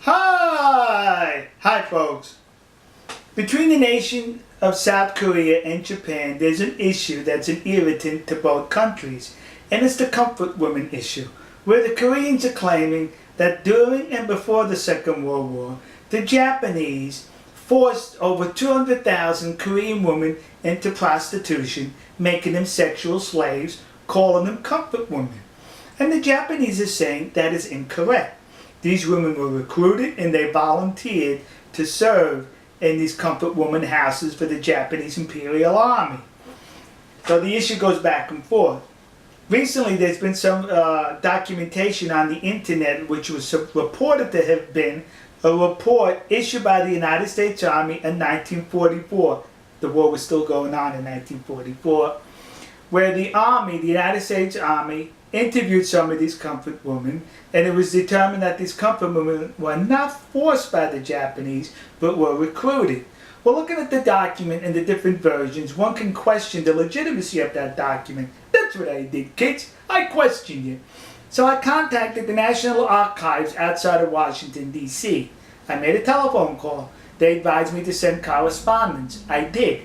Hi folks. Between the nation of South Korea and Japan, there's an issue that's an irritant to both countries, and it's the comfort women issue, where the Koreans are claiming that during and before the Second World War, the Japanese forced over 200,000 Korean women into prostitution, making them sexual slaves, calling them comfort women. And the Japanese are saying that is incorrect. These women were recruited and they volunteered to serve in these comfort woman houses for the Japanese Imperial Army. So the issue goes back and forth. Recently there's been some documentation on the internet which was reported to have been a report issued by the United States Army in 1944. The war was still going on in 1944, where the Army, the United States Army, interviewed some of these comfort women, and it was determined that these comfort women were not forced by the Japanese, but were recruited. Well, looking at the document and the different versions, one can question the legitimacy of that document. That's what I did, kids. I questioned it. So I contacted the National Archives outside of Washington, D.C. I made a telephone call. They advised me to send correspondence. I did.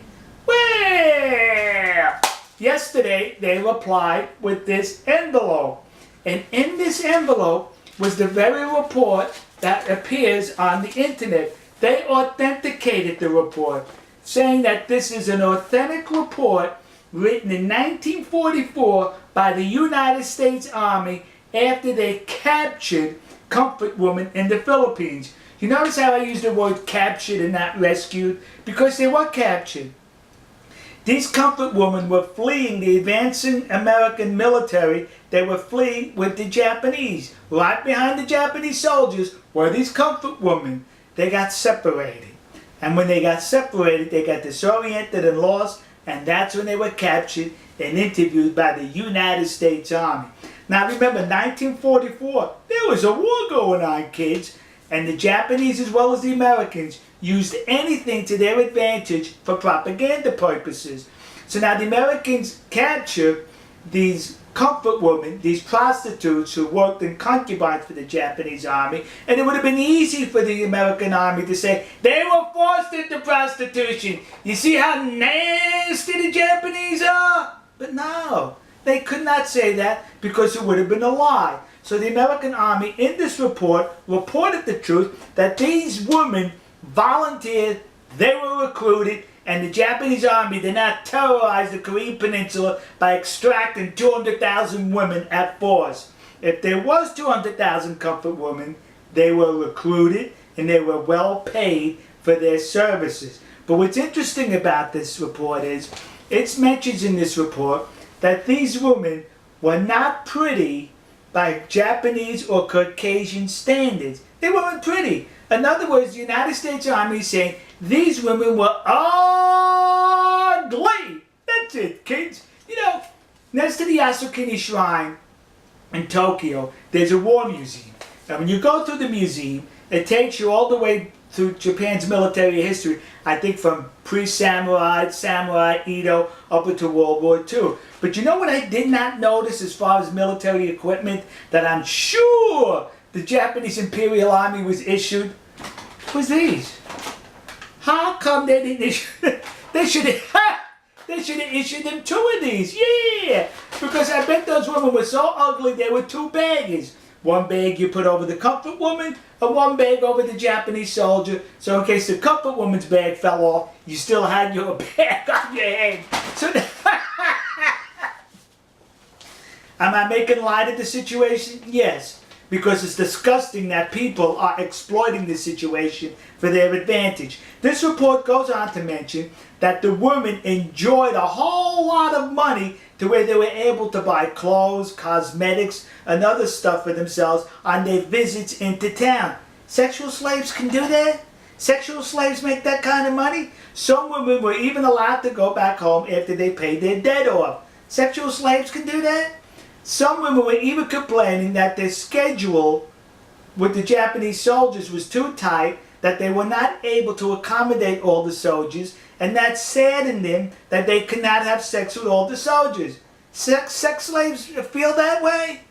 Well, yesterday they replied with this envelope. And in this envelope was the very report that appears on the internet. They authenticated the report, saying that this is an authentic report written in 1944 by the United States Army after they captured comfort women in the Philippines. You notice how I used the word captured and not rescued? Because they were captured. These comfort women were fleeing the advancing American military. They were fleeing with the Japanese. Right behind the Japanese soldiers were these comfort women. They got separated. And when they got separated, they got disoriented and lost. And that's when they were captured and interviewed by the United States Army. Now remember, 1944, there was a war going on, kids. And the Japanese, as well as the Americans, used anything to their advantage for propaganda purposes. So now the Americans captured these comfort women, these prostitutes who worked in concubines for the Japanese army, and it would have been easy for the American army to say, they were forced into prostitution. You see how nasty the Japanese are? But no, they could not say that because it would have been a lie. So the American army in this report reported the truth that these women volunteered, they were recruited, and the Japanese army did not terrorize the Korean peninsula by extracting 200,000 women at force. If there was 200,000 comfort women, they were recruited and they were well paid for their services. But what's interesting about this report is, it mentions in this report that these women were not pretty by Japanese or Caucasian standards. They weren't pretty. In other words, the United States Army is saying these women were ugly. That's it, kids. You know, next to the Yasukuni Shrine in Tokyo, there's a war museum. Now, when you go through the museum, it takes you all the way through Japan's military history, I think from pre-samurai, samurai, Edo, up into World War II. But you know what I did not notice as far as military equipment that I'm sure the Japanese Imperial Army was issued? Was these. How come they didn't issue? They should have issued them 2 of these. Yeah! Because I bet those women were so ugly they were 2 baggers. 1 bag you put over the comfort woman, and 1 bag over the Japanese soldier. So in case the comfort woman's bag fell off, you still had your bag on your head. So am I making light of the situation? Yes. Because it's disgusting that people are exploiting this situation for their advantage. This report goes on to mention that the women enjoyed a whole lot of money to where they were able to buy clothes, cosmetics, and other stuff for themselves on their visits into town. Sexual slaves can do that? Sexual slaves make that kind of money? Some women were even allowed to go back home after they paid their debt off. Sexual slaves can do that? Some women were even complaining that their schedule with the Japanese soldiers was too tight, that they were not able to accommodate all the soldiers, and that saddened them that they could not have sex with all the soldiers. Sex slaves feel that way?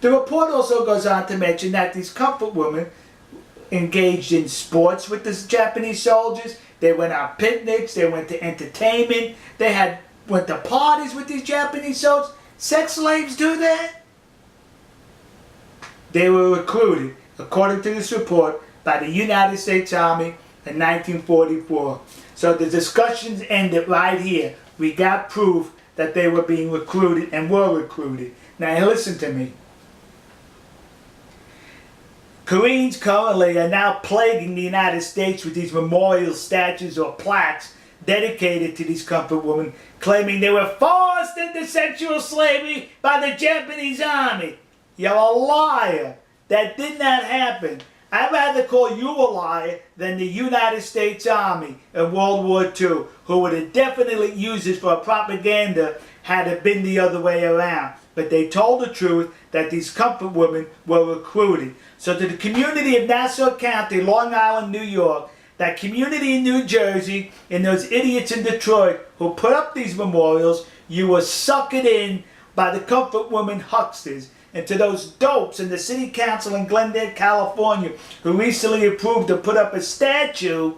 The report also goes on to mention that these comfort women engaged in sports with the Japanese soldiers. They went on picnics, they went to entertainment, they went to parties with these Japanese soldiers. Sex slaves do that? They were recruited, according to this report, by the United States Army in 1944. So the discussions ended right here. We got proof that they were being recruited and were recruited. Now listen to me. Koreans currently are now plaguing the United States with these memorial statues or plaques dedicated to these comfort women, claiming they were forced into sexual slavery by the Japanese army. You're a liar. That did not happen. I'd rather call you a liar than the United States Army in World War II, who would have definitely used this for propaganda had it been the other way around. But they told the truth that these comfort women were recruited. So to the community of Nassau County, Long Island, New York, that community in New Jersey, and those idiots in Detroit who put up these memorials, you were suckered in by the comfort women hucksters. And to those dopes in the city council in Glendale, California, who recently approved to put up a statue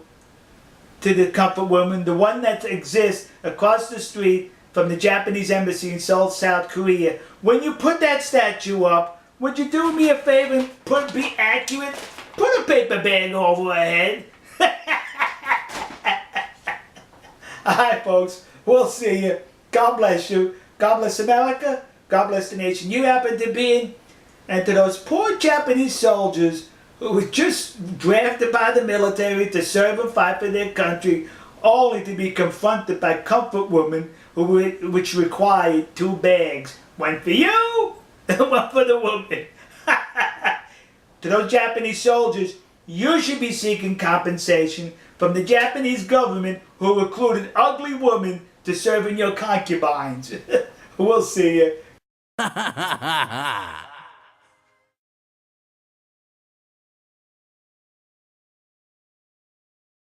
to the comfort woman, the one that exists across the street from the Japanese embassy in Seoul, South Korea. When you put that statue up, would you do me a favor and be accurate? Put a paper bag over her head. Alright folks, we'll see you. God bless you. God bless America. God bless the nation you happen to be in. And to those poor Japanese soldiers who were just drafted by the military to serve and fight for their country, only to be confronted by comfort women which required 2 bags. One for you and one for the woman. To those Japanese soldiers, you should be seeking compensation from the Japanese government who recruited ugly women to serve in your concubines. We'll see you.